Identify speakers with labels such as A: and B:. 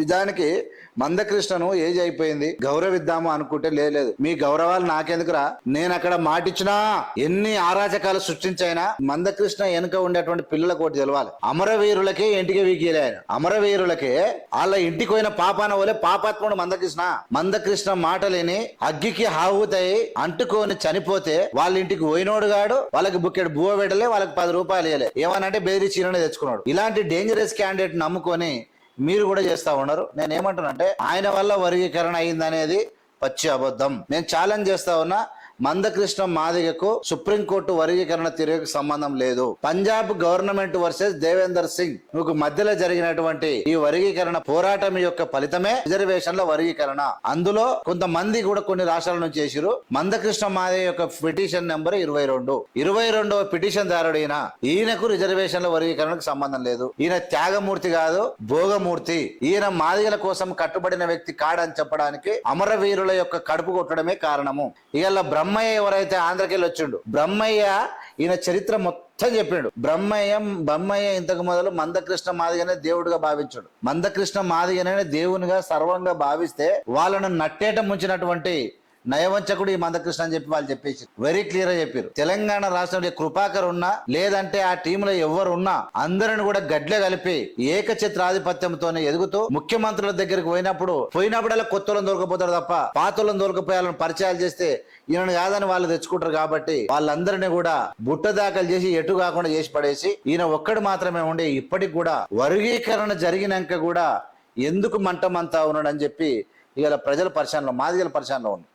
A: నిజానికి మందకృష్ణను ఏజ్ అయిపోయింది, గౌరవిద్దాము అనుకుంటే లేదు. మీ గౌరవాలు నాకెందుకురా, నేను అక్కడ మాటిచ్చినా ఎన్ని ఆరాచకాలు సృష్టించైనా మందకృష్ణ వెనుక ఉండేటువంటి పిల్లలకు ఒకటి తెలవాలి. అమరవీరులకే ఇంటికి వీకిలే ఆయన. అమరవీరులకే వాళ్ళ ఇంటికి పోయిన పాపాన వలె పాపాత్ముడు మందకృష్ణ. మందకృష్ణ మాటలేని అగ్గికి హావుతాయి అంటుకొని చనిపోతే వాళ్ళ ఇంటికి పోయినోడు గాడు, వాళ్ళకి బుక్కెడు బువ్వ పెట్టలే, వాళ్ళకి 10 రూపాయలు ఇవ్వలే, ఏమనంటే బెదిరి చీరనే తెచ్చుకున్నాడు. ఇలాంటి డేంజరస్ క్యాండిడేట్ నమ్ముకొని మీరు కూడా చేస్తా ఉన్నారు. నేను ఏమంటున్నానంటే ఆయన వల్ల వర్గీకరణ అయిందనేది పచ్చి అబద్ధం. నేను ఛాలెంజ్ చేస్తా ఉన్నా, మందకృష్ణ మాదిగకు సుప్రీంకోర్టు వర్గీకరణ తీర్పుకు సంబంధం లేదు. పంజాబ్ గవర్నమెంట్ వర్సెస్ దేవేందర్ సింగ్ మీకు మధ్యలో జరిగినటువంటి ఈ వర్గీకరణ పోరాటం యొక్క ఫలితమే రిజర్వేషన్ల వర్గీకరణ. అందులో కొంతమంది కూడా కొన్ని రాష్ట్రాల నుంచి చేసిరు. మందకృష్ణ మాదిగ యొక్క పిటిషన్ నెంబర్ 22వ పిటిషన్ దారుడైన ఈయనకు రిజర్వేషన్ల వర్గీకరణకు సంబంధం లేదు. ఈయన త్యాగమూర్తి కాదు, భోగమూర్తి. ఈయన మాదిగల కోసం కట్టుబడిన వ్యక్తి కాడని చెప్పడానికి అమరవీరుల యొక్క కడుపు కొట్టడమే కారణము. ఇవాళ బ్రహ్మయ్య ఎవరైతే ఆంధ్రకెళ్ళి వచ్చిండు, బ్రహ్మయ్య ఈయన చరిత్ర మొత్తం చెప్పిండు. బ్రహ్మయ్య ఇంతకు మొదలు మందకృష్ణ మాదిగనే దేవుడిగా భావించాడు. మందకృష్ణ మాదిగనే దేవునిగా సర్వంగా భావిస్తే వాళ్ళను నట్టేట ముంచినటువంటి నయవంచకుడు ఈ మందకృష్ణ అని చెప్పి వాళ్ళు చెప్పేసి వెరీ క్లియర్ గా చెప్పారు. తెలంగాణ రాష్ట్రంలో కృపాకర్ ఉన్నా లేదంటే ఆ టీంలో ఎవరు ఉన్నా అందరిని కూడా గడ్లే కలిపి ఏకఛత్రాధిపత్యంతోనే ఎదుగుతూ ముఖ్యమంత్రుల దగ్గరికి పోయినప్పుడల్లా కొత్తలను దొరకపోతారు తప్ప పాతలను దొరకపోయాలని పరిచయాలు చేస్తే ఈయన కాదని వాళ్ళు తెచ్చుకుంటారు. కాబట్టి వాళ్ళందరినీ కూడా బుట్ట దాఖలు చేసి ఎటు కాకుండా చేసి పడేసి ఈయన ఒక్కడు మాత్రమే ఉండి ఇప్పటికి కూడా వర్గీకరణ జరిగినాక కూడా ఎందుకు మంటమంతా ఉన్నాడు అని చెప్పి ఇవాళ ప్రజల పరిశానలో మాదిగల పరిశానలో ఉంది.